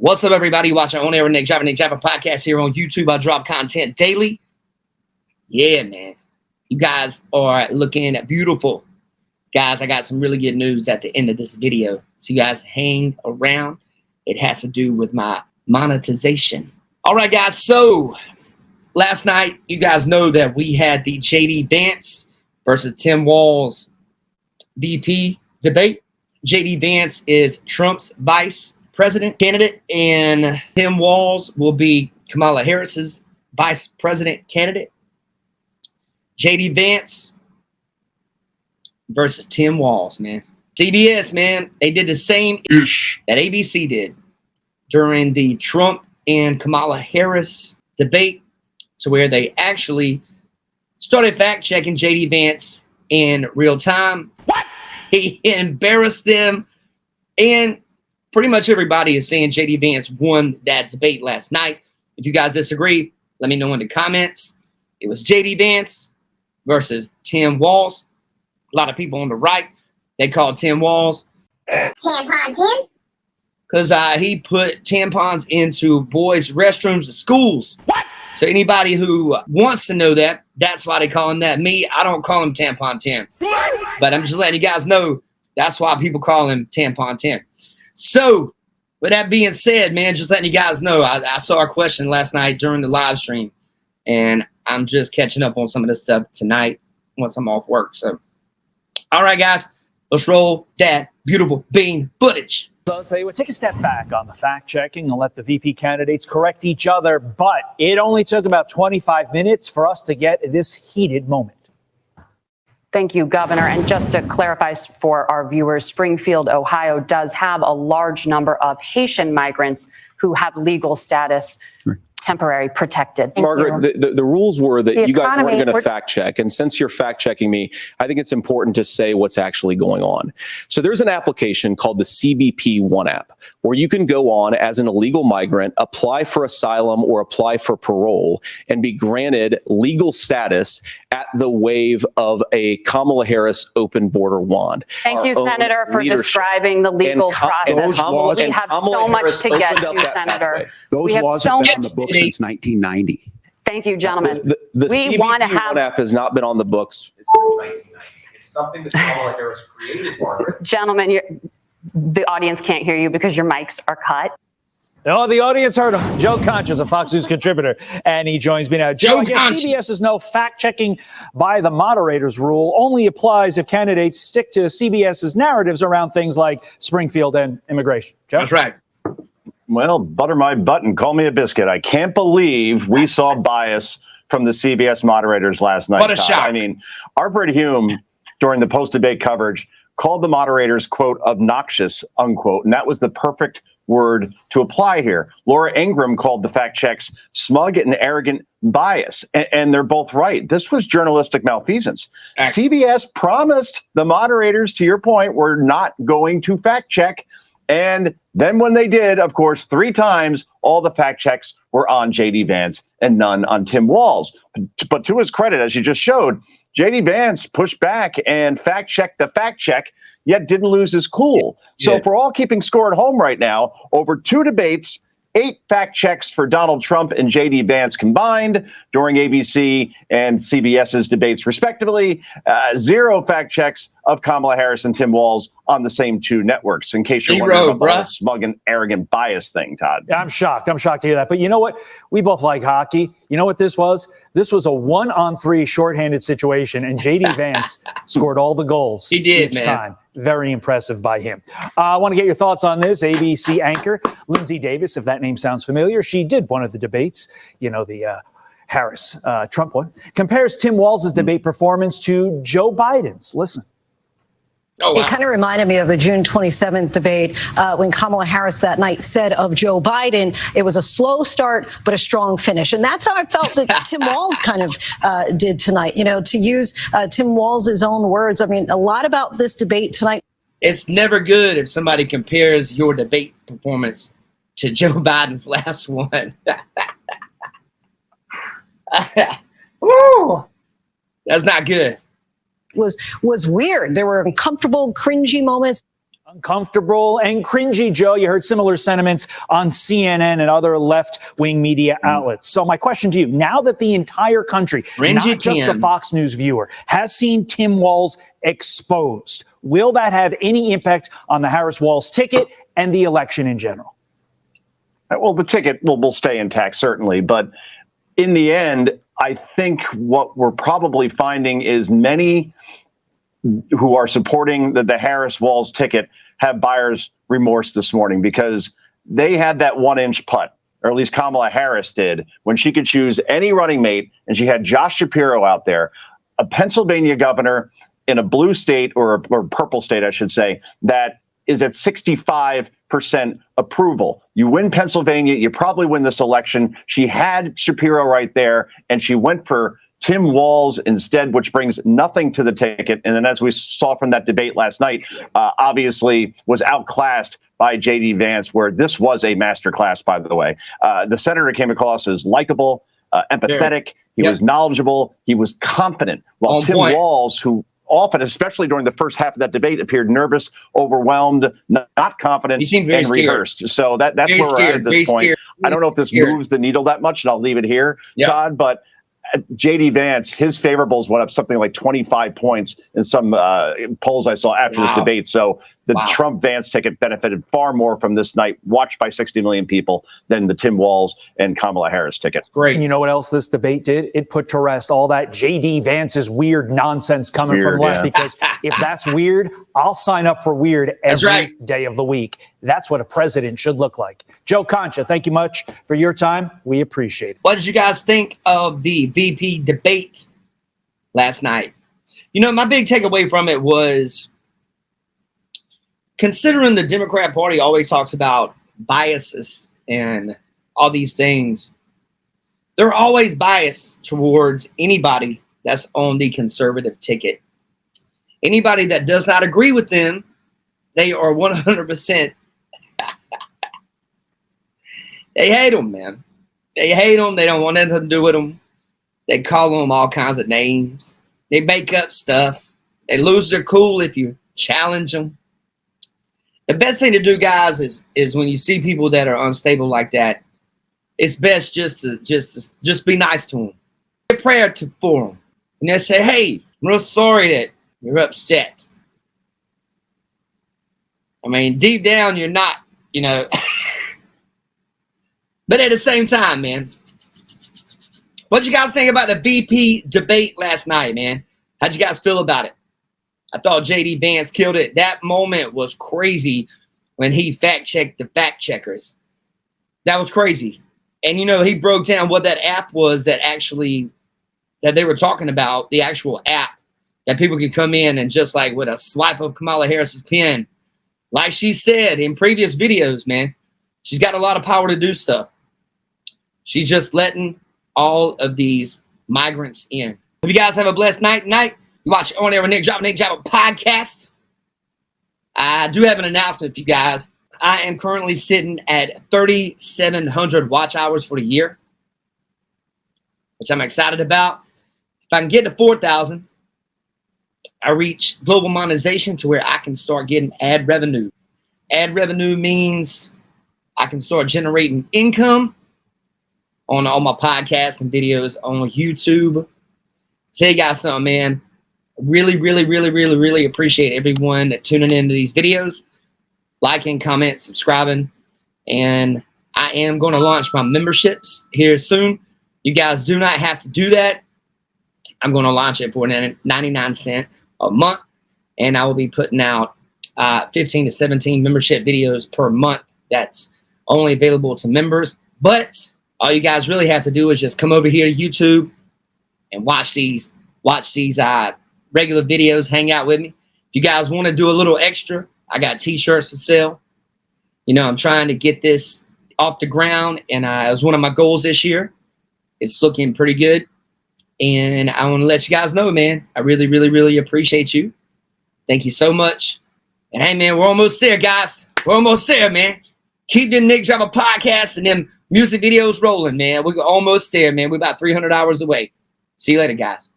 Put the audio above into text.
What's up, everybody? Watching On Air with Nick Java podcast here on YouTube. I drop content daily. Yeah, man. You guys are looking beautiful. Guys, I got some really good news at the end of this video. So you guys hang around. It has to do with my monetization. All right, guys. So last night, you guys know that we had the JD Vance versus Tim Walz VP debate. JD Vance is Trump's vice president candidate, and Tim Walz will be Kamala Harris's vice president candidate. JD Vance versus Tim Walz, man. CBS, man, they did the same ish that ABC did during the Trump and Kamala Harris debate, to where they actually started fact-checking JD Vance in real time. What? He embarrassed them, and pretty much everybody is saying JD Vance won that debate last night. If you guys disagree, let me know in the comments. It was JD Vance versus Tim Walz. A lot of people on the right, they call Tim Walz Tampon Tim, because he put tampons into boys' restrooms at schools. What? So anybody who wants to know that, that's why they call him that. Me, I don't call him Tampon Tim. But I'm just letting you guys know that's why people call him Tampon Tim. So with that being said, man, just letting you guys know, I saw a question last night during the live stream, and I'm just catching up on some of this stuff tonight once I'm off work. So, all right, guys, let's roll that beautiful bean footage. They would take a step back on the fact-checking and let the VP candidates correct each other, but it only took about 25 minutes for us to get this heated moment. Thank you, Governor. And just to clarify for our viewers, Springfield, Ohio does have a large number of Haitian migrants who have legal status. Temporary protected. Margaret, the rules were that you guys weren't going to fact check. And since you're fact checking me, I think it's important to say what's actually going on. So there's an application called the CBP One app, where you can go on as an illegal migrant, apply for asylum or apply for parole, and be granted legal status at the wave of a Kamala Harris open border wand. Thank you, Senator, for describing the legal process. We have so much to get to, Senator. Those laws have been on the books since 1990. Thank you, gentlemen. The CBP One app has not been on the books since 1990. It's something that Kamala Harris created, Margaret. Gentlemen, the audience can't hear you because your mics are cut. Oh, the audience heard him. Joe Concha is a Fox News contributor, and he joins me now. Joe, CBS's no fact-checking by the moderators rule only applies if candidates stick to CBS's narratives around things like Springfield and immigration. Joe? That's right. Well, butter my butt and call me a biscuit. I can't believe we saw bias from the CBS moderators last night. What a shock. I mean, Arbor Hume, during the post-debate coverage, called the moderators, quote, obnoxious, unquote, and that was the perfect word to apply here. Laura Ingraham called the fact checks smug and arrogant bias, and they're both right. This was journalistic malfeasance. CBS promised the moderators, to your point, were not going to fact check, and then when they did, of course, 3 times, all the fact checks were on JD Vance and none on Tim Walz. But to his credit, as you just showed, JD Vance pushed back and fact-checked the fact-check, yet didn't lose his cool. So if we're all keeping score at home right now, over 2 debates, 8 fact checks for Donald Trump and JD Vance combined during ABC and CBS's debates, respectively. 0 fact checks of Kamala Harris and Tim Walz on the same 2 networks. In case you're wondering about the smug and arrogant bias thing, Todd. I'm shocked. I'm shocked to hear that. But you know what? We both like hockey. You know what this was? This was a 1-on-3 shorthanded situation, and JD Vance scored all the goals. He did, each time. Very impressive by him. I want to get your thoughts on this. ABC anchor Lindsay Davis, if that name sounds familiar, she did one of the debates, you know, the Harris-Trump one, compares Tim Walz's debate performance to Joe Biden's. Listen. Oh, wow. It kind of reminded me of the June 27th debate when Kamala Harris that night said of Joe Biden, it was a slow start, but a strong finish. And that's how I felt that Tim Walz kind of did tonight. You know, to use Tim Walz's own words, I mean, a lot about this debate tonight. It's never good if somebody compares your debate performance to Joe Biden's last one. Woo! That's not good. Was weird. There were uncomfortable, cringy moments. Uncomfortable and cringy, Joe. You heard similar sentiments on CNN and other left-wing media outlets. So my question to you, now that the entire country, not just the Fox News viewer, has seen Tim Walz exposed, will that have any impact on the Harris-Walz ticket and the election in general? Well, the ticket will stay intact, certainly. But in the end, I think what we're probably finding is many who are supporting the Harris-Walz ticket have buyer's remorse this morning, because they had that 1-inch putt, or at least Kamala Harris did, when she could choose any running mate, and she had Josh Shapiro out there, a Pennsylvania governor in a blue state, or purple state, I should say, that is at 65% approval. You win Pennsylvania, you probably win this election. She had Shapiro right there, and she went for Tim Walz instead, which brings nothing to the ticket. And then, as we saw from that debate last night, obviously was outclassed by J.D. Vance, where this was a masterclass, by the way. The senator came across as likable, empathetic. He was knowledgeable. He was confident. While Tim Walz, who often, especially during the first half of that debate, appeared nervous, overwhelmed, not confident, and rehearsed. So that's where we're at this point. I don't know if this moves the needle that much, and I'll leave it here, Todd, but J.D. Vance, his favorables went up something like 25 points in some polls I saw after this debate. So the Trump-Vance ticket benefited far more from this night, watched by 60 million people, than the Tim Walz and Kamala Harris ticket. Great. And you know what else this debate did? It put to rest all that J.D. Vance's weird nonsense coming from left. Because if that's weird, I'll sign up for weird every day of the week. That's what a president should look like. Joe Concha, thank you much for your time. We appreciate it. What did you guys think of the VP debate last night? You know, my big takeaway from it was, considering the Democrat Party always talks about biases and all these things, they're always biased towards anybody that's on the conservative ticket. Anybody that does not agree with them, they are 100%. They hate them, man. They hate them. They don't want anything to do with them. They call them all kinds of names. They make up stuff. They lose their cool if you challenge them. The best thing to do, guys, is when you see people that are unstable like that, it's best just to be nice to them. Say a prayer for them. And they say, hey, I'm real sorry that you're upset. I mean, deep down, you're not, you know. But at the same time, man, what'd you guys think about the VP debate last night, man? How'd you guys feel about it? I thought J.D. Vance killed it. That moment was crazy when he fact-checked the fact-checkers. That was crazy. And, you know, he broke down what that app was that they were talking about, the actual app that people could come in and just like with a swipe of Kamala Harris's pen, like she said in previous videos, man, she's got a lot of power to do stuff. She's just letting all of these migrants in. Hope you guys have a blessed night tonight. You watch On Air with Nick Drop podcast. I do have an announcement for you guys. I am currently sitting at 3,700 watch hours for the year, which I'm excited about. If I can get to 4,000, I reach global monetization to where I can start getting ad revenue. Ad revenue means I can start generating income on all my podcasts and videos on YouTube. Tell you guys something, man. Really appreciate everyone that tuning into these videos, liking, comment, subscribing, and I am going to launch my memberships here soon. You guys do not have to do that. I'm going to launch it for 99 cents a month, and I will be putting out 15 to 17 membership videos per month. That's only available to members, but all you guys really have to do is just come over here to YouTube and watch these regular videos, hang out with me. If you guys want to do a little extra, I got t-shirts to sell. You know, I'm trying to get this off the ground, and it was one of my goals this year. It's looking pretty good, and I want to let you guys know, man, I really appreciate you. Thank you so much. And hey, man, we're almost there, guys. We're almost there, man. Keep them Nick Driver podcasts and them music videos rolling, man. We're almost there, man. We're about 300 hours away. See you later, guys.